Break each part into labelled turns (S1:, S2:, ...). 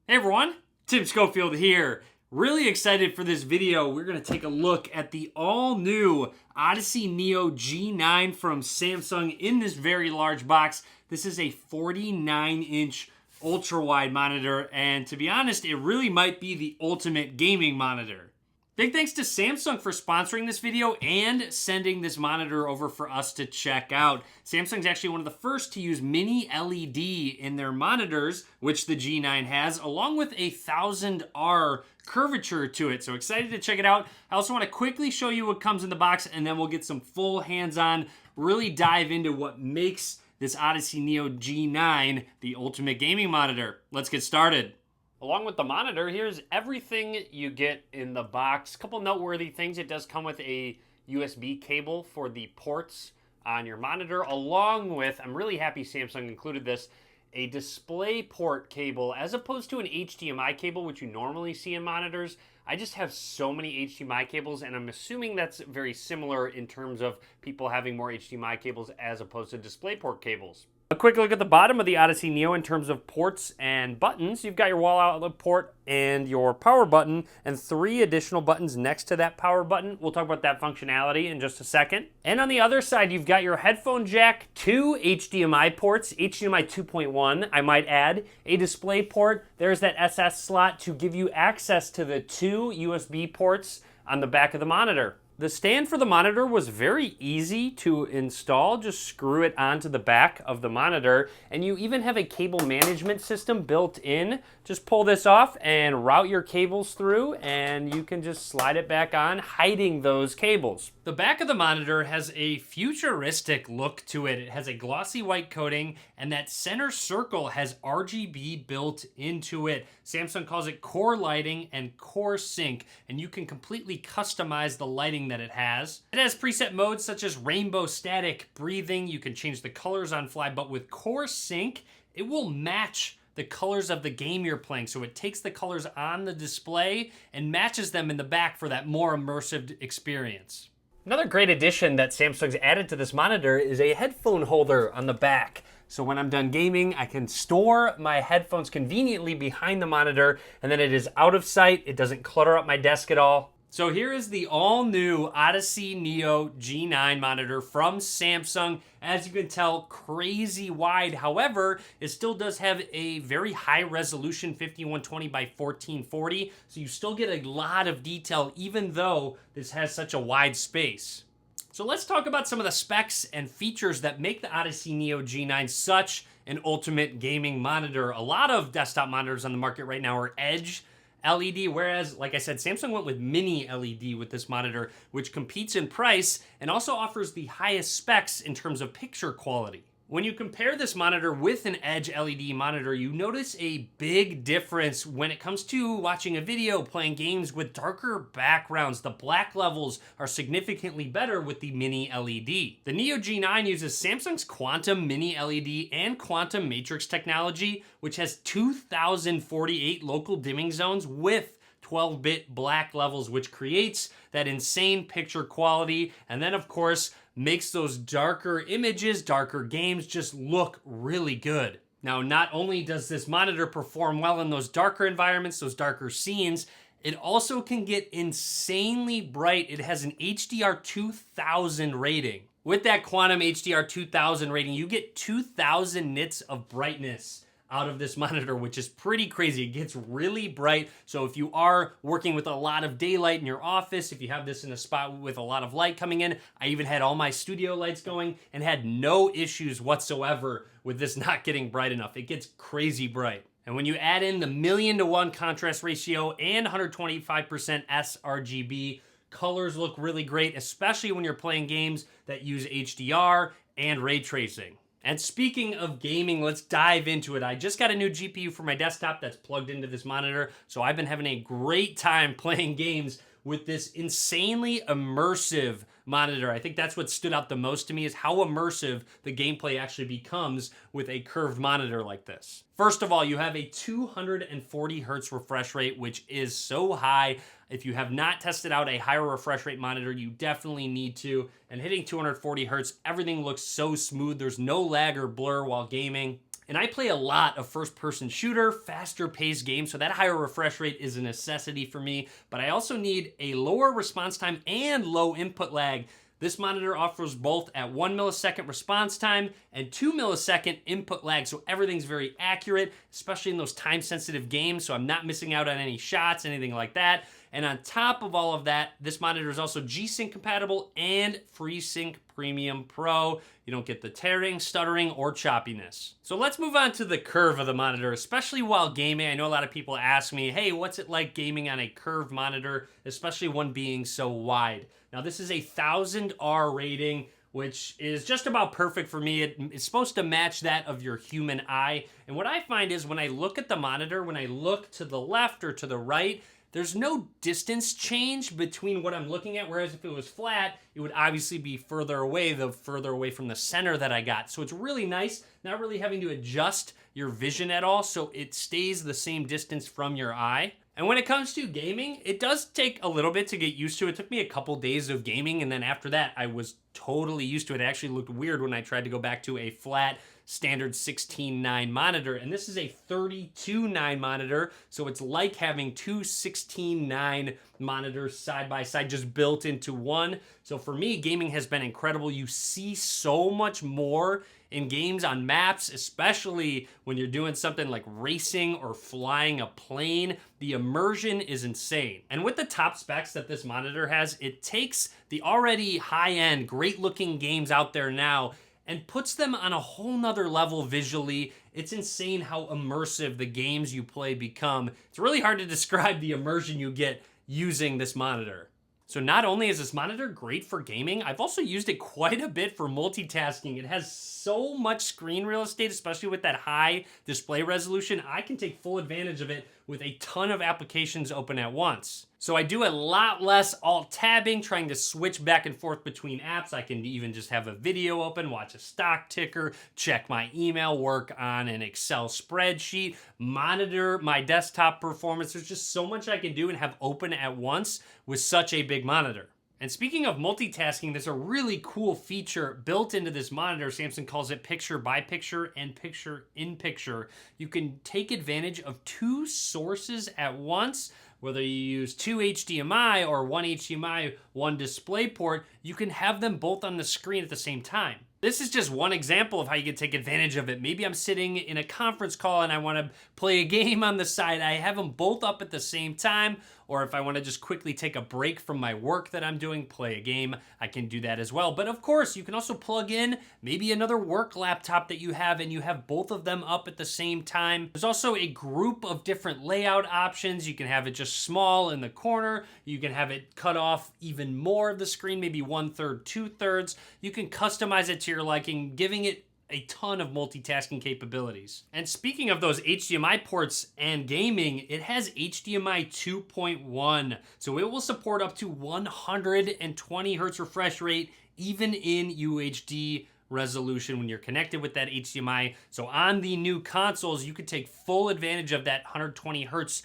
S1: Hey everyone, Tim Schofield here. Really excited for this video. We're going to take a look at the all-new Odyssey Neo G9 from Samsung in this very large box. This is a 49-inch ultra-wide monitor, and to be honest, it really might be the ultimate gaming monitor. Big thanks to Samsung for sponsoring this video and sending this monitor over for us to check out. Samsung's actually one of the first to use mini LED in their monitors, which the G9 has, along with a 1000R curvature to it. So excited to check it out. I also want to quickly show you what comes in the box, and then we'll get some full hands-on, really dive into what makes this Odyssey Neo G9 the ultimate gaming monitor. Let's get started. Along with the monitor, here's everything you get in the box. A couple noteworthy things. It does come with a USB cable for the ports on your monitor, along with, I'm really happy Samsung included this, a display port cable as opposed to an HDMI cable, which you normally see in monitors. I just have so many HDMI cables, and I'm assuming that's very similar in terms of people having more HDMI cables as opposed to DisplayPort cables. A quick look at the bottom of the Odyssey Neo in terms of ports and buttons. You've got your wall outlet port and your power button, and 3 additional buttons next to that power button. We'll talk about that functionality in just a second. And on the other side, you've got your headphone jack, 2 HDMI ports, HDMI 2.1, I might add, a display port. There's that SS slot to give you access to the 2 USB ports on the back of the monitor. The stand for the monitor was very easy to install. Just screw it onto the back of the monitor, and you even have a cable management system built in. Just pull this off and route your cables through, and you can just slide it back on, hiding those cables. The back of the monitor has a futuristic look to it. It has a glossy white coating, and that center circle has RGB built into it. Samsung calls it core lighting and core sync, and you can completely customize the lighting that it has. It has preset modes such as rainbow, static, breathing. You can change the colors on fly, but with core sync, it will match the colors of the game you're playing. So it takes the colors on the display and matches them in the back for that more immersive experience. Another great addition that Samsung's added to this monitor is a headphone holder on the back. So when I'm done gaming, I can store my headphones conveniently behind the monitor, and then it is out of sight. It doesn't clutter up my desk at all. So here is the all-new Odyssey Neo G9 monitor from Samsung. As you can tell, crazy wide. However, it still does have a very high resolution 5120 by 1440, so you still get a lot of detail even though this has such a wide space. So let's talk about some of the specs and features that make the Odyssey Neo G9 such an ultimate gaming monitor. A lot of desktop monitors on the market right now are Edge LED, whereas, like I said, Samsung went with mini LED with this monitor, which competes in price and also offers the highest specs in terms of picture quality. When you compare this monitor with an Edge LED monitor, you notice a big difference when it comes to watching a video, playing games with darker backgrounds. The black levels are significantly better with the mini LED. The Neo G9 uses Samsung's Quantum Mini LED and Quantum Matrix technology, which has 2048 local dimming zones with 12-bit black levels, which creates that insane picture quality. And then, of course, makes those darker images, darker games just look really good. Now, not only does this monitor perform well in those darker environments, those darker scenes, it also can get insanely bright. It has an HDR 2000 rating. With that Quantum HDR 2000 rating, you get 2000 nits of brightness out of this monitor, which is pretty crazy. It gets really bright. So if you are working with a lot of daylight in your office, if you have this in a spot with a lot of light coming in, I even had all my studio lights going and had no issues whatsoever with this not getting bright enough. It gets crazy bright. And when you add in the 1,000,000:1 contrast ratio and 125% sRGB, colors look really great, especially when you're playing games that use HDR and ray tracing. And speaking of gaming, let's dive into it. I just got a new GPU for my desktop that's plugged into this monitor, so I've been having a great time playing games with this insanely immersive monitor. I think that's what stood out the most to me, is how immersive the gameplay actually becomes with a curved monitor like this. First of all, you have a 240 hertz refresh rate, which is so high. If you have not tested out a higher refresh rate monitor, you definitely need to. And hitting 240 hertz, everything looks so smooth. There's no lag or blur while gaming. And I play a lot of first-person shooter, faster-paced games, so that higher refresh rate is a necessity for me. But I also need a lower response time and low input lag. This monitor offers both at 1 millisecond response time and 2 millisecond input lag, so everything's very accurate, especially in those time-sensitive games, so I'm not missing out on any shots, anything like that. And on top of all of that, this monitor is also G-Sync compatible and FreeSync Premium Pro. You don't get the tearing, stuttering, or choppiness. So let's move on to the curve of the monitor, especially while gaming. I know a lot of people ask me, hey, what's it like gaming on a curved monitor, especially one being so wide? Now, this is a 1000R rating, which is just about perfect for me. It's supposed to match that of your human eye. And what I find is when I look at the monitor, when I look to the left or to the right, there's no distance change between what I'm looking at, whereas if it was flat, it would obviously be further away, the further away from the center that I got. So it's really nice, not really having to adjust your vision at all, so it stays the same distance from your eye. And when it comes to gaming, it does take a little bit to get used to. It took me a couple days of gaming, and then after that, I was totally used to it. It actually looked weird when I tried to go back to a flat standard 16:9 monitor, and this is a 32:9 monitor, so it's like having two 16:9 monitors side by side, just built into one. So for me, gaming has been incredible. You see so much more in games on maps, especially when you're doing something like racing or flying a plane. The immersion is insane. And with the top specs that this monitor has, it takes the already high-end, great-looking games out there now and puts them on a whole nother level visually. It's insane how immersive the games you play become. It's really hard to describe the immersion you get using this monitor. So not only is this monitor great for gaming, I've also used it quite a bit for multitasking. It has so much screen real estate, especially with that high display resolution. I can take full advantage of it with a ton of applications open at once. So I do a lot less alt tabbing, trying to switch back and forth between apps. I can even just have a video open, watch a stock ticker, check my email, work on an Excel spreadsheet, monitor my desktop performance. There's just so much I can do and have open at once with such a big monitor. And speaking of multitasking, there's a really cool feature built into this monitor. Samsung calls it picture by picture and picture in picture. You can take advantage of two sources at once. Whether you use two HDMI or one HDMI, one DisplayPort, you can have them both on the screen at the same time. This is just one example of how you can take advantage of it. Maybe I'm sitting in a conference call and I want to play a game on the side. I have them both up at the same time. Or if I want to just quickly take a break from my work that I'm doing, play a game, I can do that as well. But of course, you can also plug in maybe another work laptop that you have and you have both of them up at the same time. There's also a group of different layout options. You can have it just small in the corner. You can have it cut off even more of the screen, maybe 1/3, 2/3. You can customize it to your liking, giving it a ton of multitasking capabilities. And speaking of those HDMI ports and gaming, it has HDMI 2.1, so it will support up to 120 Hz refresh rate, even in UHD resolution when you're connected with that HDMI. So on the new consoles, you could take full advantage of that 120 Hertz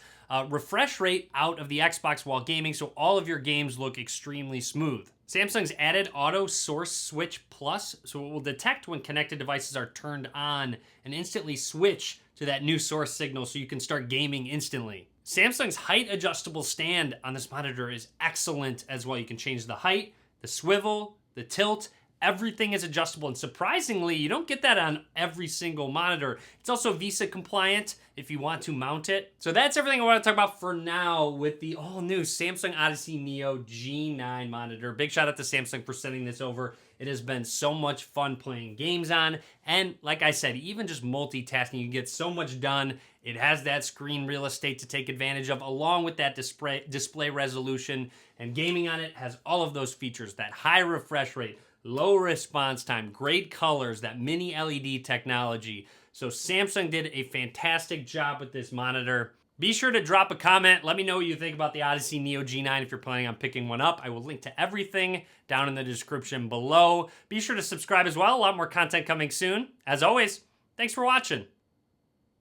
S1: refresh rate out of the Xbox while gaming, so all of your games look extremely smooth. Samsung's added Auto Source Switch Plus, so it will detect when connected devices are turned on and instantly switch to that new source signal so you can start gaming instantly. Samsung's height adjustable stand on this monitor is excellent as well. You can change the height, the swivel, the tilt. Everything is adjustable, and surprisingly, you don't get that on every single monitor. It's also Visa compliant if you want to mount it. So that's everything I want to talk about for now with the all-new Samsung Odyssey Neo G9 monitor. Big shout out to Samsung for sending this over. It has been so much fun playing games on, and like I said, even just multitasking, you get so much done. It has that screen real estate to take advantage of, along with that display resolution, and gaming on it has all of those features, that high refresh rate, low response time, great colors, that mini LED technology. So Samsung did a fantastic job with this monitor. Be sure to drop a comment. Let me know what you think about the Odyssey Neo G9 if you're planning on picking one up. I will link to everything down in the description below. Be sure to subscribe as well. A lot more content coming soon. As always, thanks for watching.